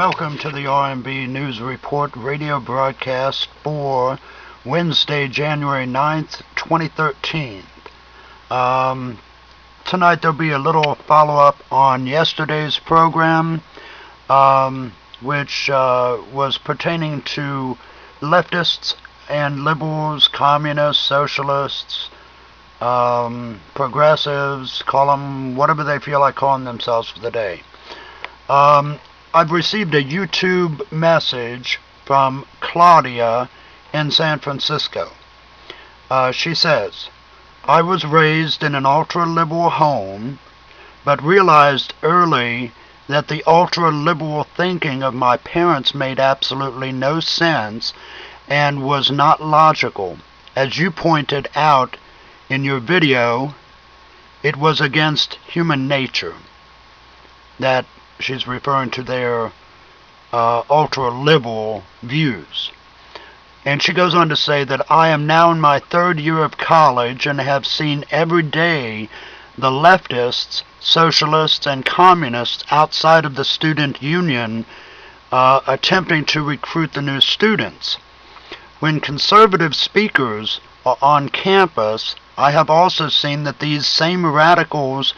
Welcome to the RMB News Report radio broadcast for Wednesday, January 9th, 2013. Tonight there'll be a little follow-up on yesterday's program, which was pertaining to leftists and liberals, communists, socialists, progressives, call them whatever they feel like calling themselves for the day. I've received a YouTube message from Claudia in San Francisco. She says, I was raised in an ultra-liberal home, but realized early that the ultra-liberal thinking of my parents made absolutely no sense and was not logical. As you pointed out in your video, it was against human nature. That she's referring to their ultra-liberal views. And she goes on to say that I am now in my third year of college and have seen every day the leftists, socialists, and communists outside of the student union attempting to recruit the new students. When conservative speakers are on campus, I have also seen that these same radicals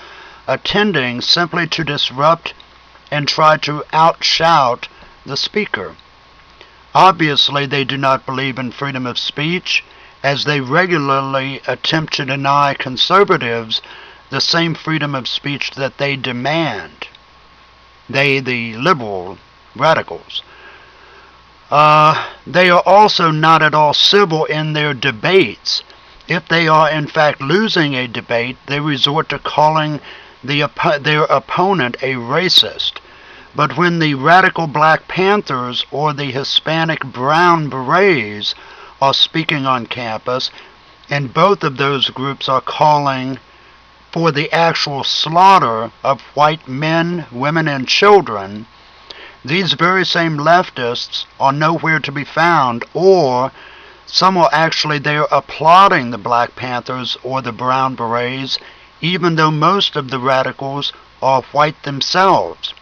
attending simply to disrupt and try to outshout the speaker. Obviously, they do not believe in freedom of speech, as they regularly attempt to deny conservatives the same freedom of speech that they demand. They, the liberal radicals. They are also not at all civil in their debates. If they are in fact losing a debate, they resort to calling their opponent a racist. But when the radical Black Panthers or the Hispanic Brown Berets are speaking on campus, and both of those groups are calling for the actual slaughter of white men, women, and children, these very same leftists are nowhere to be found, or some are actually there applauding the Black Panthers or the Brown Berets, even though most of the radicals are white themselves.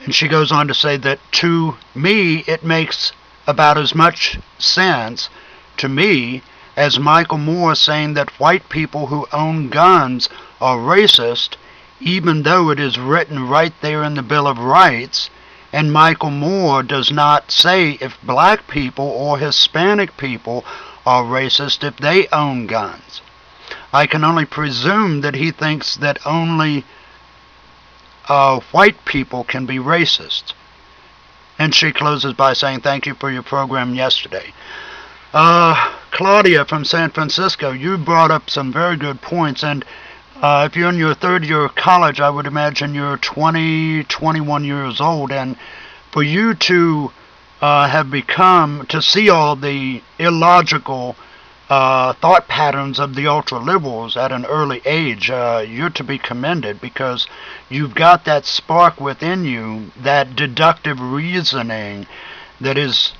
And she goes on to say that to me it makes about as much sense to me as Michael Moore saying that white people who own guns are racist, even though it is written right there in the Bill of Rights, and Michael Moore does not say if black people or Hispanic people are racist if they own guns. I can only presume that he thinks that only white people can be racist. And she closes by saying, thank you for your program yesterday. Claudia from San Francisco, you brought up some very good points, and if you're in your third year of college, I would imagine you're 20, 21 years old, and for you to have become, to see all the illogical thought patterns of the ultra-liberals at an early age, you're to be commended, because you've got that spark within you, that deductive reasoning that is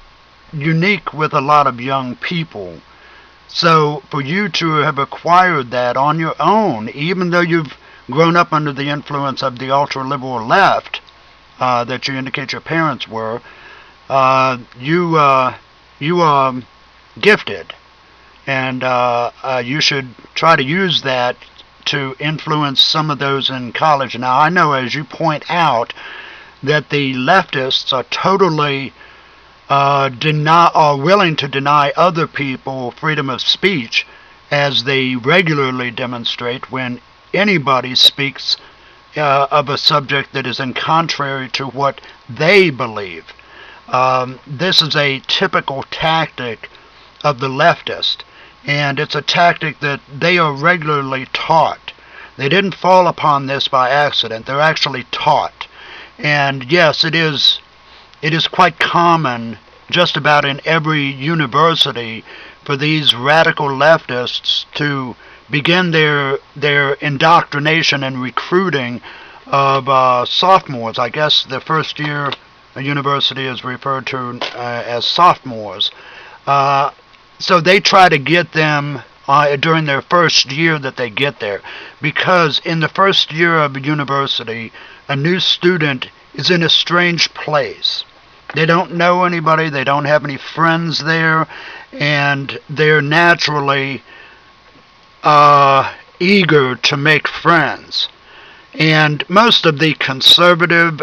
unique with a lot of young people. So for you to have acquired that on your own, even though you've grown up under the influence of the ultra-liberal left that you indicate your parents were, you are gifted. And you should try to use that to influence some of those in college. Now, I know, as you point out, that the leftists are totally are willing to deny other people freedom of speech, as they regularly demonstrate when anybody speaks of a subject that is in contrary to what they believe. This is a typical tactic of the leftist. And it's a tactic that they are regularly taught. They didn't fall upon this by accident. They're actually taught. And yes, it is quite common, just about in every university, for these radical leftists to begin their indoctrination and recruiting of sophomores. I guess the first year a university is referred to as sophomores. So they try to get them during their first year that they get there, because in the first year of a university, a new student is in a strange place. They don't know anybody, they don't have any friends there, and they're naturally eager to make friends. And most of the conservative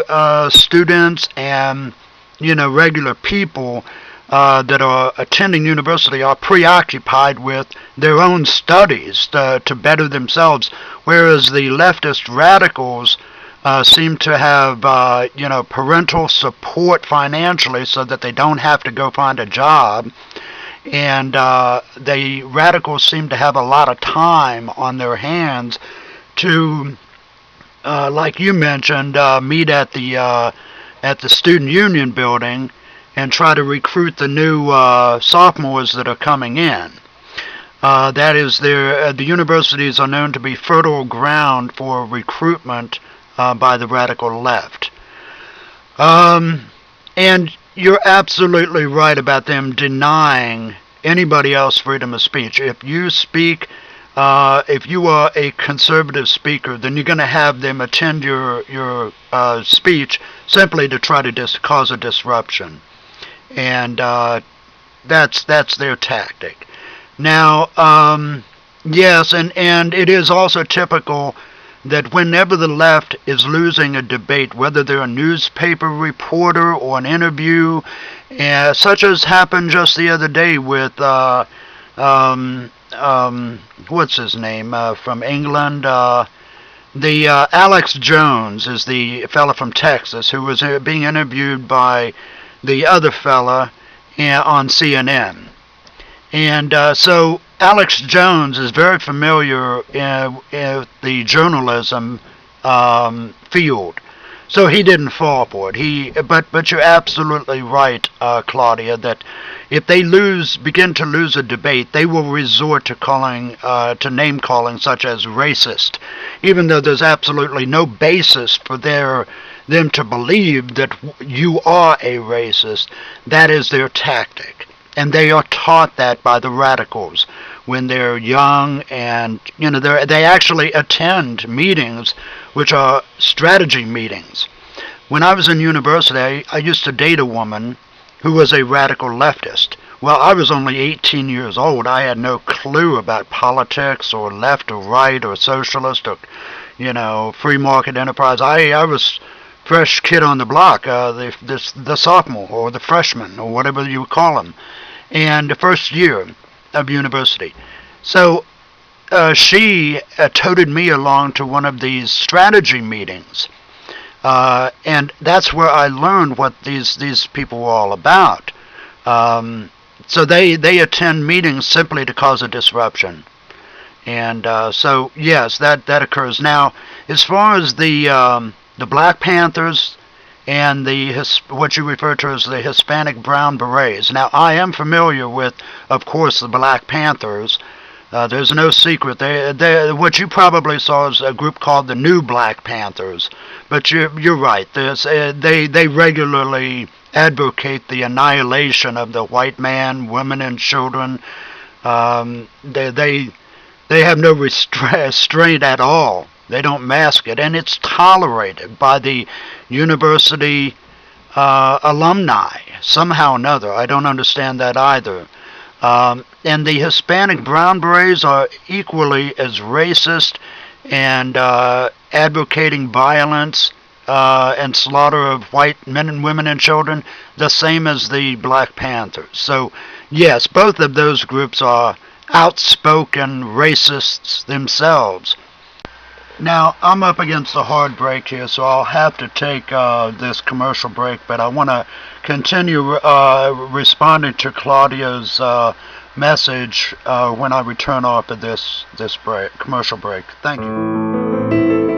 students and regular people that are attending university are preoccupied with their own studies to better themselves, whereas the leftist radicals seem to have parental support financially so that they don't have to go find a job. And the radicals seem to have a lot of time on their hands to, like you mentioned, meet at the student union building and try to recruit the new sophomores that are coming in. That is, the universities are known to be fertile ground for recruitment by the radical left. And you're absolutely right about them denying anybody else freedom of speech. If you speak, if you are a conservative speaker, then you're going to have them attend your speech simply to try to cause a disruption. And that's their tactic. Now, yes, and it is also typical that whenever the left is losing a debate, whether they're a newspaper reporter or an interview, such as happened just the other day with what's his name from England, the Alex Jones is the fella from Texas who was being interviewed by the other fella on CNN. And so Alex Jones is very familiar in the journalism field, so he didn't fall for it. But you're absolutely right, Claudia, that if they begin to lose a debate, they will resort to name calling, such as racist, even though there's absolutely no basis for them to believe that you are a racist. That is their tactic. And they are taught that by the radicals when they're young, and they actually attend meetings which are strategy meetings. When I was in university, I used to date a woman who was a radical leftist. Well, I was only 18 years old. I had no clue about politics or left or right or socialist or free market enterprise. I was fresh kid on the block, the sophomore or the freshman or whatever you call them, and the first year of university. So she toted me along to one of these strategy meetings, and that's where I learned what these people were all about. So they attend meetings simply to cause a disruption. And so yes, that occurs. Now, as far as the Black Panthers and what you refer to as the Hispanic Brown Berets. Now, I am familiar with, of course, the Black Panthers. There's no secret. What you probably saw is a group called the New Black Panthers. But you're right. They regularly advocate the annihilation of the white man, women, and children. They have no restraint at all. They don't mask it, and it's tolerated by the university alumni somehow or another. I don't understand that either. And the Hispanic Brown Berets are equally as racist and advocating violence and slaughter of white men and women and children, the same as the Black Panthers. So, yes, both of those groups are outspoken racists themselves. Now, I'm up against a hard break here, so I'll have to take this commercial break, but I want to continue responding to Claudia's message when I return off of this commercial break. Thank you.